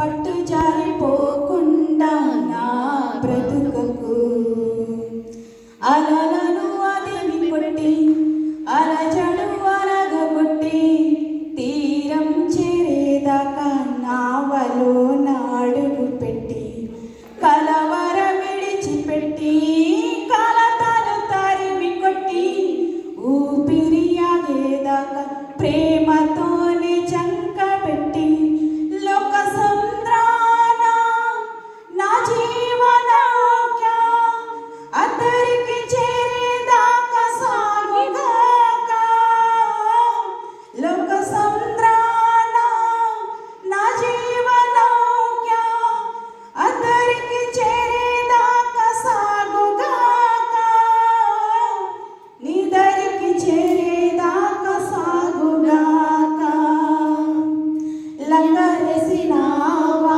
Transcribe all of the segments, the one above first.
పట్టు జారిపోకుండా నా బ్రతుకకు అలలను అదిమి కొట్టి అలజడు అలగొట్టి తీరం చేరేదాకా నావలో నాడుగు పెట్టి కలవర విడిచిపెట్టి కలతలు తరిమి కొట్టి ఊపిరి ఆగేదాకా ప్రేమతోనే చంక పెట్టి లోక సంద్రాన నా జీవనాఖ్య అద్దరికి చేరేదాకా సాగుగాక లోక సంద్రాన నా జీవనాఖ్య అద్దరికి చేరేదాకా సాగుగాక నీ దరికి చేరేదాకా సాగుగాక లంగరేసినావా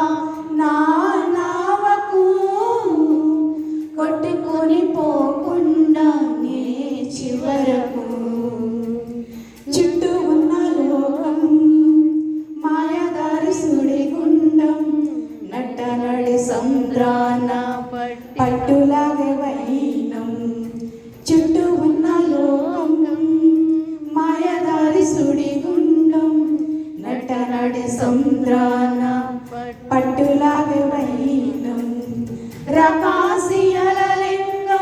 నా నావకు కొట్టుకొని పోకుండా నే చివరకు చుట్టూ ఉన్న లోకం మాయదారి సుడిగుండం నట్టనడి సంద్రాన పట్టులాగే వైనం చుట్టూ ఉన్న లోకం మాయదారి సుడిగుండం నట్టనడి సంద్రాన పట్టులాగే వైనం రకాసి అలలెన్నో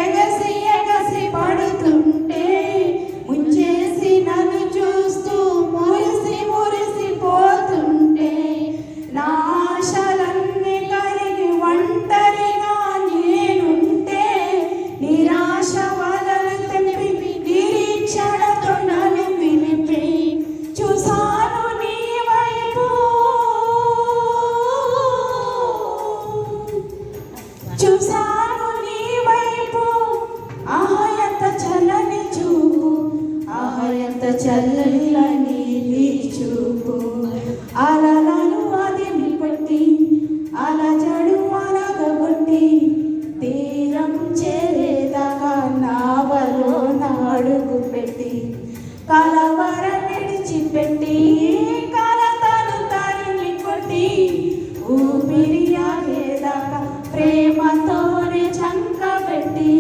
ఎగసి ఎగసి పడుతుంటే ముంచేసి నన్ను చూస్తూ మురిసి మురిసి పోతుంటే నా ఆశలన్నీ కరిగి ఒంటరిగా నేనుంటే నిరాశ వలలు తెంపి నిరీక్షణతో నన్ను వినిపి చూసాను నీ వైపు చూసాను నీ వైపు ఎంత చల్లని చూపు ఎంత చల్లని నీ చూపు అలలను అదిమి కొట్టి అలజడు అలగొట్టి తీరం చేరేదాకా నావలో నాడుగు పెట్టి కలవర విడిచిపెట్టి కలతలు తరిమి కొట్టి ఊపిరి ఆగేదాకా ప్రేమతోనే చంక పెట్టి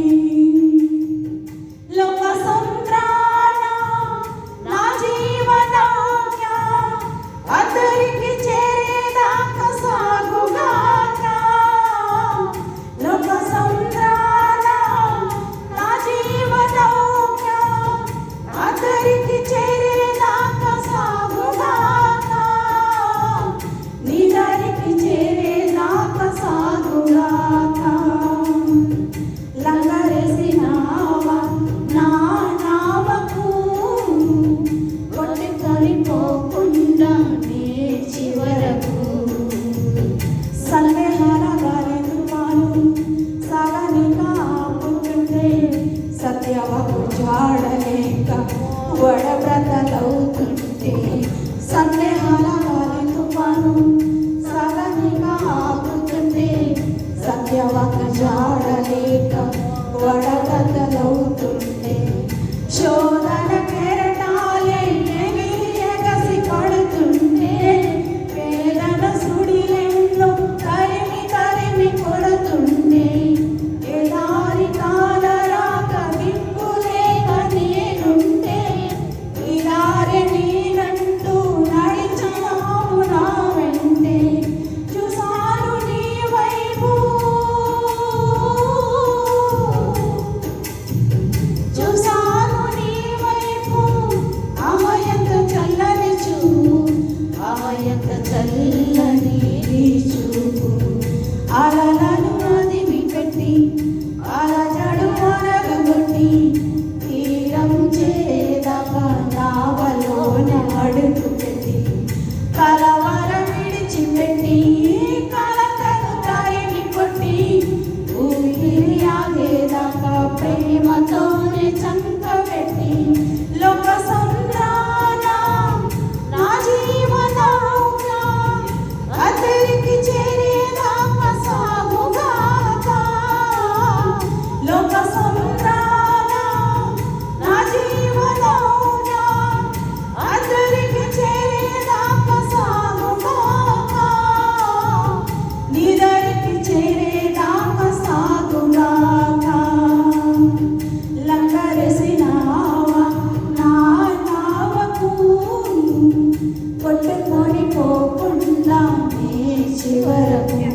లోక సంద్రాన నా జీవనాఖ్య అద్దరికి చేరేదాకా సాగుగాక లోక సంద్రాన నా జీవనాఖ్య అద్దరికి చేరేదాకా సాగుగాక నీ దరికి చేరేదాకా సాగుగాక లంగరేసినావా నా నావకు కొట్టుకొని పోకుండా నీ చివరకు సందేహాల గాలి తుఫాను సాగనిక ఆపుతుంటే సత్యవకు జాడలేక వడబ్రతలవుతుంటే సందేహాల గాలి తుఫాను సాగనిక ఆపుతుంటే సత్యవక జాడలేక వడబ్రతలవుతుంటే శోధన కెరటాలే ఎగిరి ఎగసి పడుతుంటే వేదన చివరకు